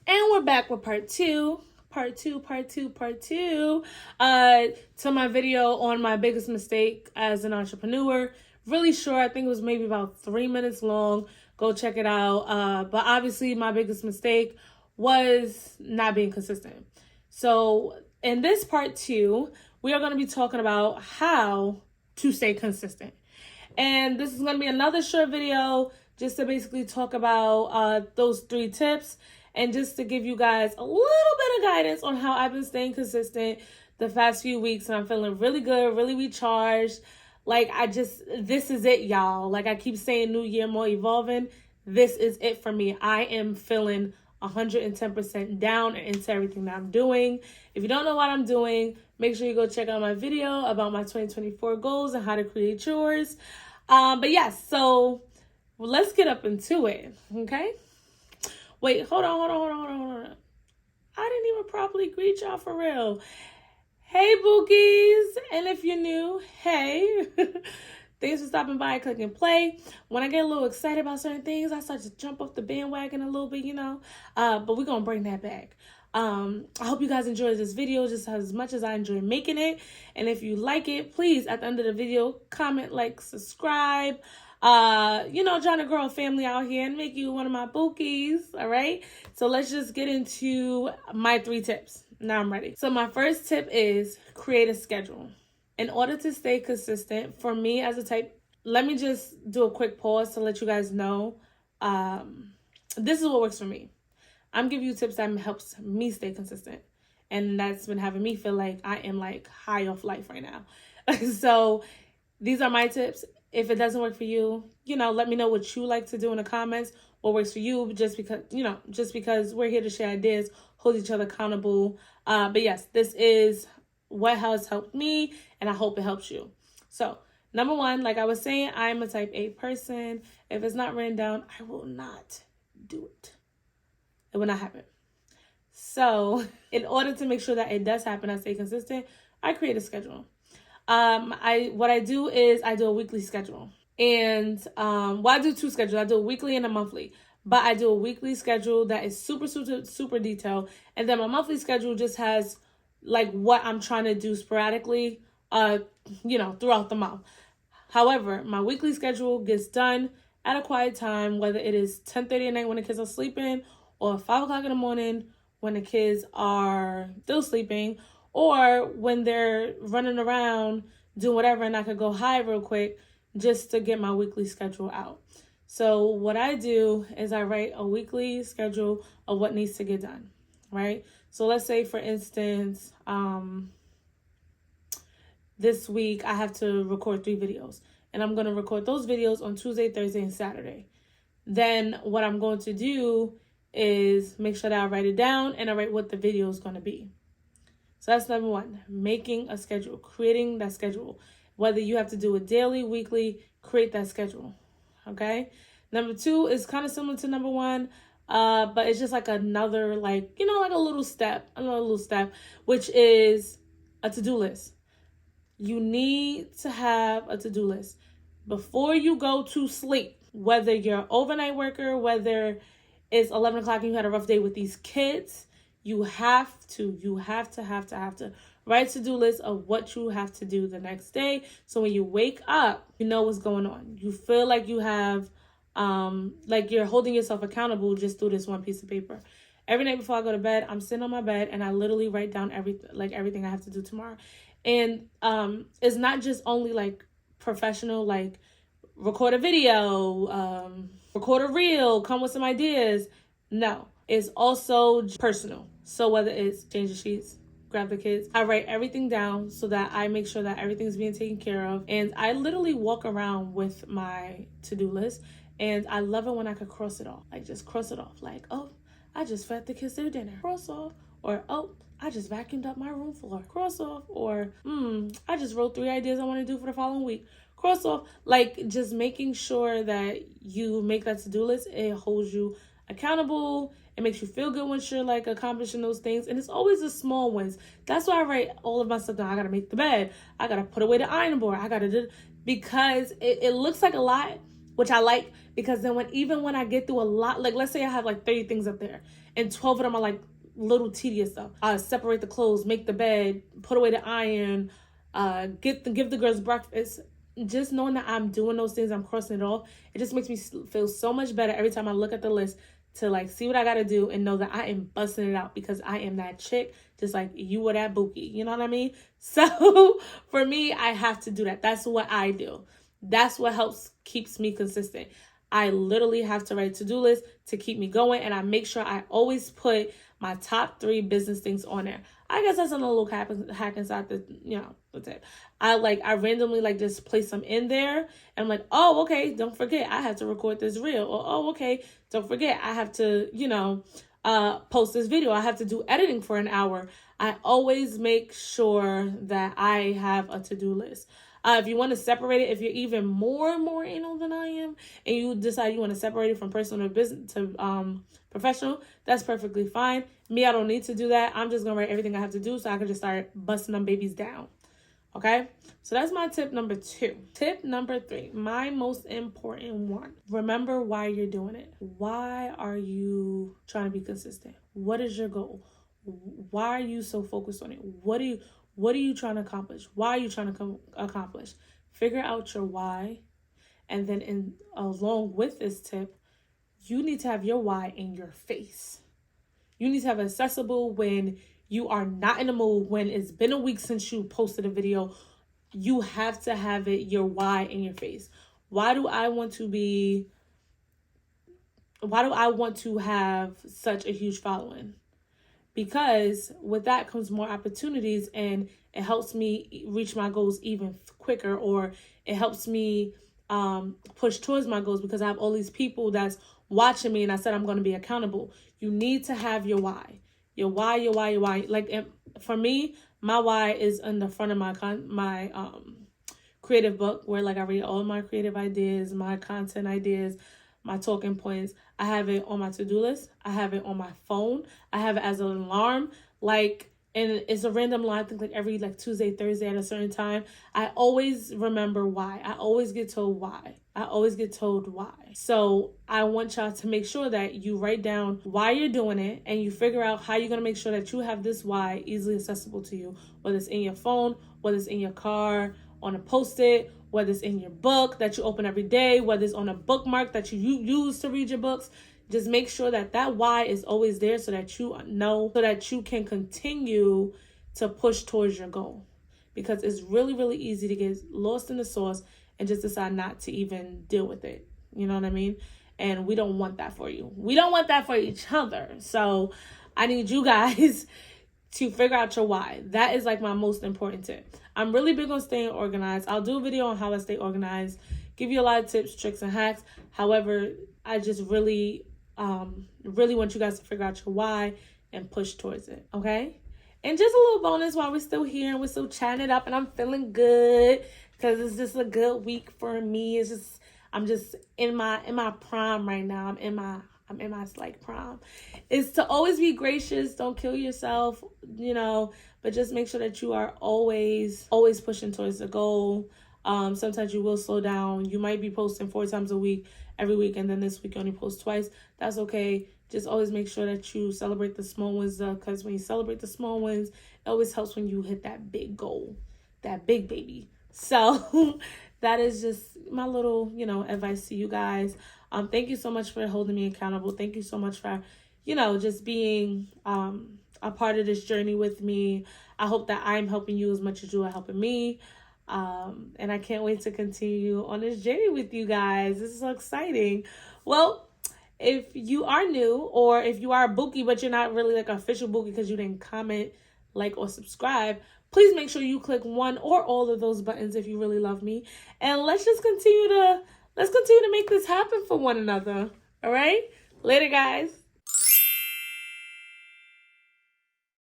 And we're back with part two to my video on my biggest mistake as an entrepreneur. Really short, I think it was maybe about 3 minutes long. Go check it out. But obviously my biggest mistake was not being consistent. So in this part two, we are going to be talking about how to stay consistent. And this is going to be another short video just to basically talk about those 3 tips and just to give you guys a little bit of guidance on how I've been staying consistent the past few weeks. And I'm feeling really good, really recharged. Like, this is it, y'all. Like I keep saying, new year, more evolving. This is it for me. I am feeling 110% down and into everything that I'm doing. If you don't know what I'm doing, make sure you go check out my video about my 2024 goals and how to create yours. But yes, so let's get up into it, okay? Wait, hold on. I didn't even properly greet y'all for real. Hey, bookies. And if you're new, hey. Thanks for stopping by and clicking play. When I get a little excited about certain things, I start to jump off the bandwagon a little bit, But we're going to bring that back. I hope you guys enjoyed this video just as much as I enjoy making it. And if you like it, please, at the end of the video, comment, like, subscribe. Trying to grow a family out here and make you one of my bookies, all right? So let's just get into my 3 tips. Now I'm ready. So my first tip is create a schedule. In order to stay consistent, for me as a type, let me just do a quick pause to let you guys know. This is what works for me. I'm giving you tips that helps me stay consistent. And that's been having me feel like I am like high off life right now. So these are my tips. If it doesn't work for you, let me know what you like to do in the comments, what works for you, just because we're here to share ideas, hold each other accountable. But yes, this is what has helped me, and I hope it helps you. So, number 1, like I was saying, I'm a type A person. If it's not written down, I will not do it. It will not happen. So, in order to make sure that it does happen, I stay consistent, I create a schedule. What I do is I do a weekly schedule. And I do 2 schedules. I do a weekly and a monthly. But I do a weekly schedule that is super, super, super detailed. And then my monthly schedule just has like what I'm trying to do sporadically, throughout the month. However, my weekly schedule gets done at a quiet time, whether it is 10:30 at night when the kids are sleeping, or 5 o'clock in the morning when the kids are still sleeping, or when they're running around doing whatever, and I could go hide real quick just to get my weekly schedule out. So what I do is I write a weekly schedule of what needs to get done, right? So let's say, for instance, this week I have to record 3 videos, and I'm going to record those videos on Tuesday, Thursday, and Saturday. Then what I'm going to do is make sure that I write it down and I write what the video is going to be. So that's number 1, making a schedule, creating that schedule. Whether you have to do it daily, weekly, create that schedule, okay? Number 2 is kind of similar to number 1, but it's just like another, like a little step, which is a to-do list. You need to have a to-do list before you go to sleep, whether you're an overnight worker, whether it's 11 o'clock and you had a rough day with these kids. You have to write a to-do list of what you have to do the next day. So when you wake up, you know what's going on. You feel like you have, like you're holding yourself accountable just through this one piece of paper. Every night before I go to bed, I'm sitting on my bed and I literally write down everything I have to do tomorrow. And it's not just only like professional, like record a video, record a reel, come with some ideas. No, it's also personal. So whether it's change the sheets, grab the kids, I write everything down so that I make sure that everything's being taken care of. And I literally walk around with my to-do list, and I love it when I could cross it off. Like, just cross it off. Like, oh, I just fed the kids their dinner. Cross off. Or, oh, I just vacuumed up my room floor. Cross off. Or, I just wrote 3 ideas I want to do for the following week. Cross off. Like, just making sure that you make that to-do list. It holds you accountable. It makes you feel good once you're like accomplishing those things. And it's always the small ones. That's why I write all of my stuff down. I got to make the bed. I got to put away the iron board. I got to do, because it looks like a lot, which I like, because then even when I get through a lot, like let's say I have like 30 things up there and 12 of them are like little tedious stuff. Separate the clothes, make the bed, put away the iron, give the girls breakfast. Just knowing that I'm doing those things, I'm crossing it off, it just makes me feel so much better every time I look at the list to like see what I gotta do and know that I am busting it out because I am that chick, just like you were that bookie. You know what I mean? So for me, I have to do that. That's what I do. That's what keeps me consistent. I literally have to write to-do lists to keep me going, and I make sure I always put my top 3 business things on there. I guess that's a little hack inside the, that's it. I randomly just place them in there, and I'm like, oh, okay, don't forget, I have to record this reel. Or, oh, okay, don't forget, I have to, post this video. I have to do editing for an hour. I always make sure that I have a to-do list. If you want to separate it, if you're even more anal than I am, and you decide you want to separate it from personal to business to professional, that's perfectly fine. Me, I don't need to do that. I'm just gonna write everything I have to do so I can just start busting them babies down. Okay, so that's my tip number 2. Tip number 3, my most important one. Remember why you're doing it. Why are you trying to be consistent? What is your goal? Why are you so focused on it? What are you trying to accomplish? Why are you trying to accomplish? Figure out your why. And then along with this tip, you need to have your why in your face. You need to have it accessible when you are not in the mood, when it's been a week since you posted a video. You have to have your why in your face. Why do I want to have such a huge following? Because with that comes more opportunities, and it helps me reach my goals even quicker, or it helps me push towards my goals because I have all these people that's watching me, and I said I'm going to be accountable. You need to have your why. Your why. Like for me, my why is in the front of my creative book, where I read all my creative ideas, my content ideas, my talking points. I have it on my to-do list. I have it on my phone. I have it as an alarm. And it's a random line, I think every Tuesday, Thursday at a certain time. I always remember why. I always get told why. So I want y'all to make sure that you write down why you're doing it, and you figure out how you're going to make sure that you have this why easily accessible to you, whether it's in your phone, whether it's in your car, on a Post-it, whether it's in your book that you open every day, whether it's on a bookmark that you use to read your books. Just make sure that why is always there so that you know, so that you can continue to push towards your goal. Because it's really, really easy to get lost in the sauce and just decide not to even deal with it. You know what I mean? And we don't want that for you. We don't want that for each other. So I need you guys to figure out your why. That is my most important tip. I'm really big on staying organized. I'll do a video on how I stay organized, give you a lot of tips, tricks, and hacks. However, I just really want you guys to figure out your why and push towards it. Okay? And just a little bonus while we're still here and we're still chatting it up and I'm feeling good because it's just a good week for me. I'm just in my prime right now. I'm in my prime. Is to always be gracious. Don't kill yourself, but just make sure that you are always pushing towards the goal. Sometimes you will slow down. You might be posting 4 times a week, every week, and then this week you only post twice. That's okay. Just always make sure that you celebrate the small wins, because when you celebrate the small wins, it always helps when you hit that big goal, that big baby. So that is just my little, advice to you guys. Thank you so much for holding me accountable. Thank you so much for, just being a part of this journey with me. I hope that I'm helping you as much as you are helping me. And I can't wait to continue on this journey with you guys. This is so exciting. Well, if you are new, or if you are a bookie but you're not really an official bookie because you didn't comment, or subscribe, please make sure you click one or all of those buttons if you really love me. And let's continue to make this happen for one another. All right? Later, guys.